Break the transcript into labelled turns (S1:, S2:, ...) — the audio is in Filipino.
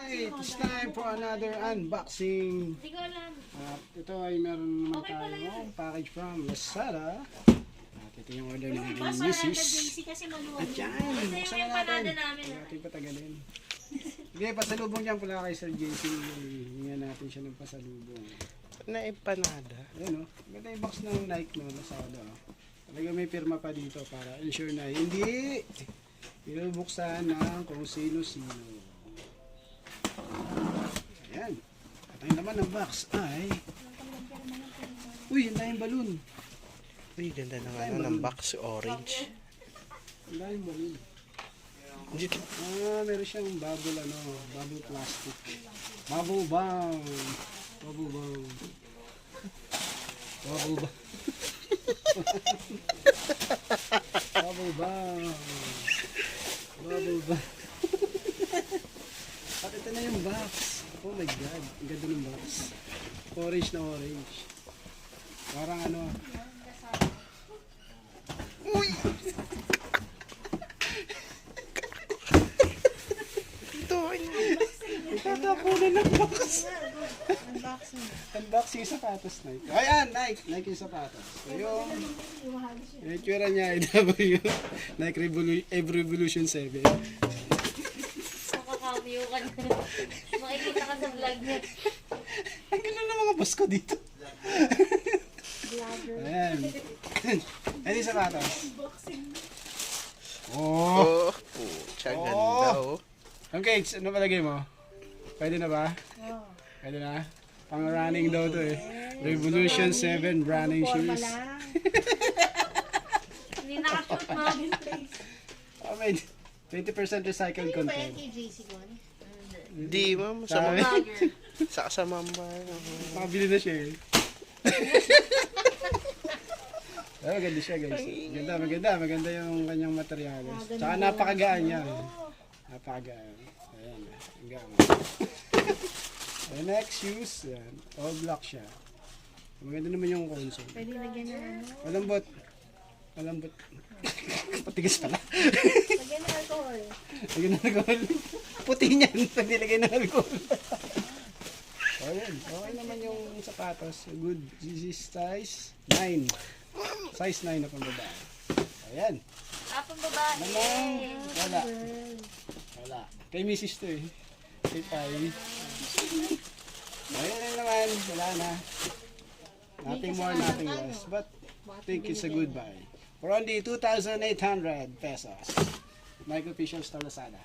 S1: Alright, it's time for another unboxing.
S2: Hindi ko alam.
S1: At ito ay meron naman tayong package from Lazada. At ito yung order ng aking misis.
S2: Kasi maluwag.
S1: At yan,
S2: Ito
S1: buksan
S2: yung
S1: na natin.
S2: panada namin.
S1: Hindi natin patagalin. Sige, pasalubong dyan pala kay Sir JC. Hingan natin siya ng pasalubong.
S3: Naipanada.
S1: Ayan o, ganda yung box ng Nike no, Lazada. Talaga may pirma pa dito para ensure na hindi binubuksan ng kung sino-sino. Ayan. At ang laman ng box ay... Uy, ang daming balloon.
S3: Uy, ganda ng ano ng box, orange.
S1: Ang daming balloon. Meron siyang bubble, bubble plastic. Bubble bomb. Bubble bomb. Bubble bomb. Bubble bomb. Bubble bomb. At ito na yung box. Oh my god, ang ganda ng box. Orange na orange. Parang ano. Uy!
S3: Ito,
S1: Tatapunan ng box. Unboxing sapatos, Nike. Ayan, Nike yung sapatos. So yung itsura niya ay W. Nike Revolution 7.
S2: Makakamiyo ka na. Makikita ka sa vlog niya.
S1: Ang ganda ng mga boss ko dito. Ayan. Ayan yung sapatos. Oh!
S3: pucha, ganda oh.
S1: Okay, ano palagay mo? Pwede na ba? Pwede na? Pang running daw to eh. Revolution 7 running shoes.
S2: Hindi nakashoot mga place.
S1: Oh, may 20% recycled content.
S3: Di ma'am, sa mamba.
S1: Makabili na siya eh. Oh, maganda siya guys. Maganda yung kanyang materyales. Tsaka napakagaan niya. Napakagaan. Ayan, ang gaan. The next shoes, yan. All black siya. Maganda naman yung console.
S2: Pwede lagyan na ano.
S1: Malambot. Malambot. Patigas pala.
S2: Lagyan ng alcohol.
S1: Lagyan ng alcohol. Puti niyan pag nilagay ng alcohol. Ayan. Okay naman yung sapatos. Good. This is size 9. Size 9 na pang babae. Ayan.
S2: Apang babae.
S1: Wala. Wala. Kay Mrs. to eh. Kay Pai. Ayan na naman. Wala na. Nothing more, nothing less. But I think it's a good buy. For only 2,800 pesos. Nike official store Lazada.